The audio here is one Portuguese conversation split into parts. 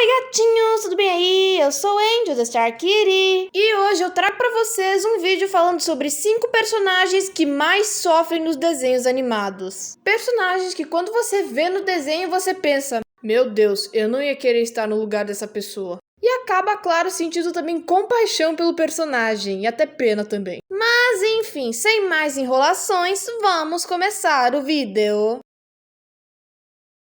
Oi gatinhos, tudo bem aí? Eu sou Angel da Star Kitty e hoje eu trago pra vocês um vídeo falando sobre 5 personagens que mais sofrem nos desenhos animados. Personagens que quando você vê no desenho você pensa, meu Deus, eu não ia querer estar no lugar dessa pessoa. E acaba, claro, sentindo também compaixão pelo personagem e até pena também. Mas enfim, sem mais enrolações, vamos começar o vídeo.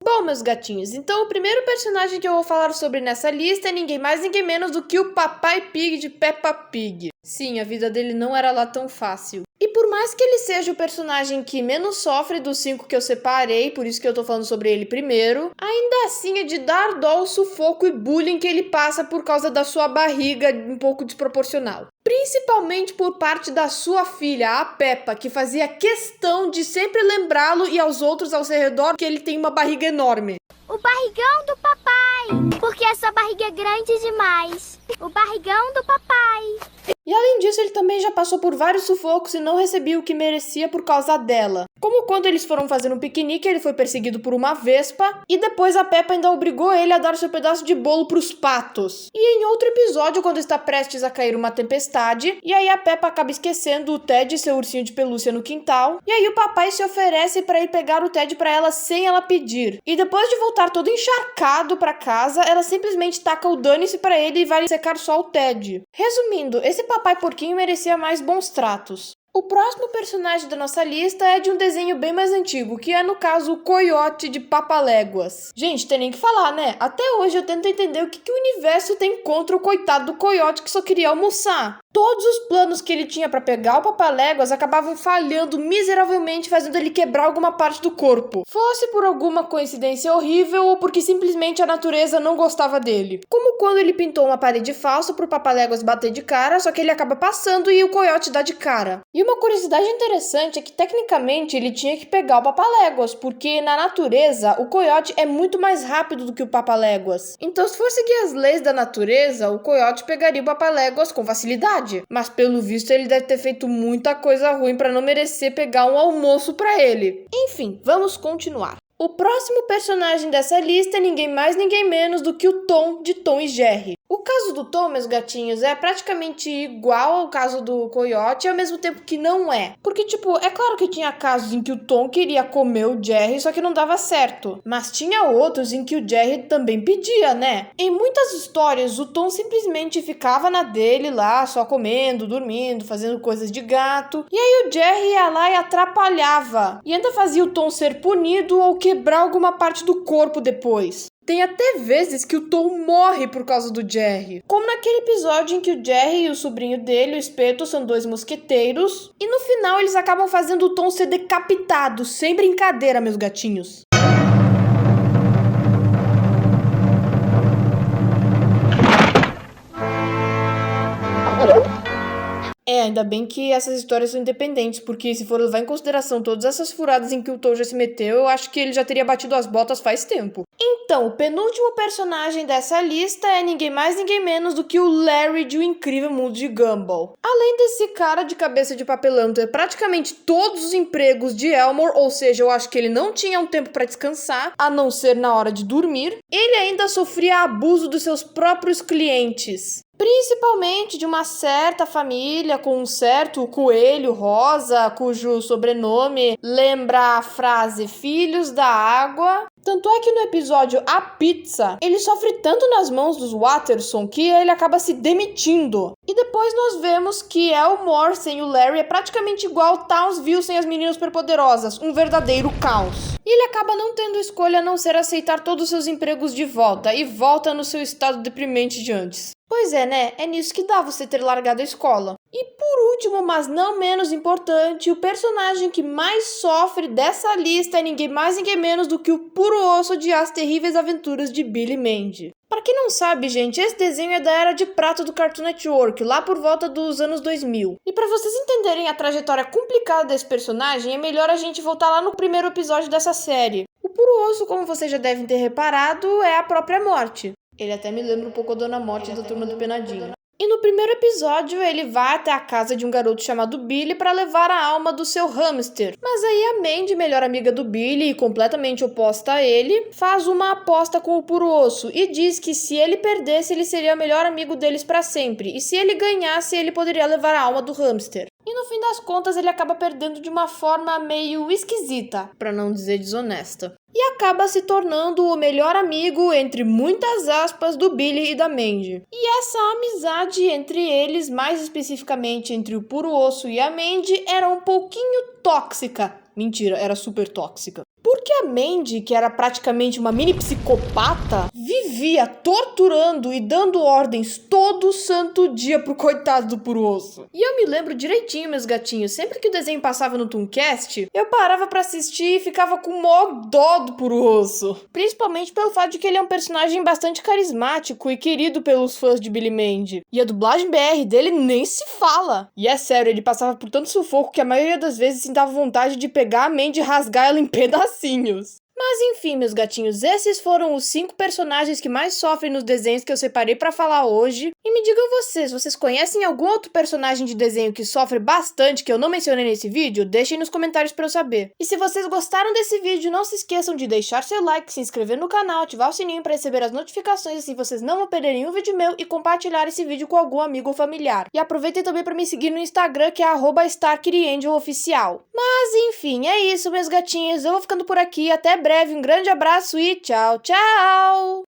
Bom, meus gatinhos, então o primeiro personagem que eu vou falar sobre nessa lista é ninguém mais ninguém menos do que o Papai Pig de Peppa Pig. Sim, a vida dele não era lá tão fácil. E por mais que ele seja o personagem que menos sofre dos 5 que eu separei, por isso que eu tô falando sobre ele primeiro, ainda assim é de dar dó o sufoco e bullying que ele passa por causa da sua barriga um pouco desproporcional. Principalmente por parte da sua filha, a Peppa, que fazia questão de sempre lembrá-lo e aos outros ao seu redor que ele tem uma barriga enorme. O barrigão do papai, porque a sua barriga é grande demais. O barrigão do papai. E além disso, ele também já passou por vários sufocos e não recebia o que merecia por causa dela. Como quando eles foram fazer um piquenique, ele foi perseguido por uma vespa e depois a Peppa ainda obrigou ele a dar seu pedaço de bolo pros patos. E em outro episódio, quando está prestes a cair uma tempestade, e aí a Peppa acaba esquecendo o Ted e seu ursinho de pelúcia no quintal, e aí o papai se oferece para ir pegar o Ted para ela sem ela pedir. E depois de voltar todo encharcado para casa, ela simplesmente taca o dane-se para ele e vai secar só o Ted. Resumindo, esse papai porquinho merecia mais bons tratos. O próximo personagem da nossa lista é de um desenho bem mais antigo, que é no caso o Coiote de Papaléguas. Gente, tem nem que falar, né? Até hoje eu tento entender o que o universo tem contra o coitado do Coiote que só queria almoçar. Todos os planos que ele tinha pra pegar o Papaléguas acabavam falhando miseravelmente, fazendo ele quebrar alguma parte do corpo. Fosse por alguma coincidência horrível ou porque simplesmente a natureza não gostava dele. Como quando ele pintou uma parede falsa pro Papaléguas bater de cara, só que ele acaba passando e o Coiote dá de cara. E uma curiosidade interessante é que tecnicamente ele tinha que pegar o Papaléguas, porque na natureza o Coiote é muito mais rápido do que o Papaléguas. Então se for seguir as leis da natureza, o Coiote pegaria o Papaléguas com facilidade. Mas pelo visto ele deve ter feito muita coisa ruim para não merecer pegar um almoço para ele. Enfim, vamos continuar. O próximo personagem dessa lista é ninguém mais ninguém menos do que o Tom de Tom e Jerry. O caso do Tom, meus gatinhos, é praticamente igual ao caso do Coiote, ao mesmo tempo que não é. Porque, é claro que tinha casos em que o Tom queria comer o Jerry, só que não dava certo. Mas tinha outros em que o Jerry também pedia, né? Em muitas histórias, o Tom simplesmente ficava na dele lá, só comendo, dormindo, fazendo coisas de gato. E aí o Jerry ia lá e atrapalhava. E ainda fazia o Tom ser punido ou quebrar alguma parte do corpo depois. Tem até vezes que o Tom morre por causa do Jerry. Como naquele episódio em que o Jerry e o sobrinho dele, o Espeto, são 2 mosqueteiros. E no final eles acabam fazendo o Tom ser decapitado. Sem brincadeira, meus gatinhos. Ainda bem que essas histórias são independentes, porque se for levar em consideração todas essas furadas em que o Tom já se meteu, eu acho que ele já teria batido as botas faz tempo. Então, o penúltimo personagem dessa lista é ninguém mais ninguém menos do que o Larry de O Incrível Mundo de Gumball. Além desse cara de cabeça de papelão ter praticamente todos os empregos de Elmore, ou seja, eu acho que ele não tinha um tempo para descansar, a não ser na hora de dormir, ele ainda sofria abuso dos seus próprios clientes. Principalmente de uma certa família com um certo coelho rosa, cujo sobrenome lembra a frase Filhos da Água. Tanto é que no episódio A Pizza, ele sofre tanto nas mãos dos Watterson que ele acaba se demitindo. E depois nós vemos que Elmore sem o Larry é praticamente igual Townsville sem as meninas superpoderosas, um verdadeiro caos. E ele acaba não tendo escolha a não ser aceitar todos os seus empregos de volta e volta no seu estado deprimente de antes. Pois é, né? É nisso que dá você ter largado a escola. E por último, mas não menos importante, o personagem que mais sofre dessa lista é ninguém mais ninguém menos do que o puro osso de As Terríveis Aventuras de Billy Mandy. Pra quem não sabe, gente, esse desenho é da era de prata do Cartoon Network, lá por volta dos anos 2000. E pra vocês entenderem a trajetória complicada desse personagem, é melhor a gente voltar lá no primeiro episódio dessa série. O puro osso, como vocês já devem ter reparado, é a própria morte. Ele até me lembra um pouco a Dona Morte da Turma do Penadinho. E no primeiro episódio, ele vai até a casa de um garoto chamado Billy para levar a alma do seu hamster. Mas aí a Mandy, melhor amiga do Billy e completamente oposta a ele, faz uma aposta com o Puro Osso e diz que se ele perdesse, ele seria o melhor amigo deles para sempre. E se ele ganhasse, ele poderia levar a alma do hamster. E no fim das contas, ele acaba perdendo de uma forma meio esquisita, para não dizer desonesta. E acaba se tornando o melhor amigo, entre muitas aspas, do Billy e da Mandy. E essa amizade entre eles, mais especificamente entre o Puro Osso e a Mandy, era um pouquinho tóxica. Mentira, era super tóxica. Porque a Mandy, que era praticamente uma mini psicopata, vivia torturando e dando ordens todo santo dia pro coitado do Puro Osso. E eu me lembro direitinho, meus gatinhos, sempre que o desenho passava no Tooncast, eu parava pra assistir e ficava com mó dó do Puro Osso. Principalmente pelo fato de que ele é um personagem bastante carismático e querido pelos fãs de Billy Mandy. E a dublagem BR dele nem se fala. E é sério, ele passava por tanto sufoco que a maioria das vezes sentava vontade de pegar a Mandy e rasgar ela em pedacinhos. Mas enfim, meus gatinhos, esses foram os 5 personagens que mais sofrem nos desenhos que eu separei pra falar hoje. E me digam vocês conhecem algum outro personagem de desenho que sofre bastante que eu não mencionei nesse vídeo? Deixem nos comentários pra eu saber. E se vocês gostaram desse vídeo, não se esqueçam de deixar seu like, se inscrever no canal, ativar o sininho pra receber as notificações, assim vocês não vão perder nenhum vídeo meu, e compartilhar esse vídeo com algum amigo ou familiar. E aproveitem também pra me seguir no Instagram, que é @StarkiriAngelOficial. Mas enfim, é isso, meus gatinhos, eu vou ficando por aqui, até breve, um grande abraço e tchau, tchau!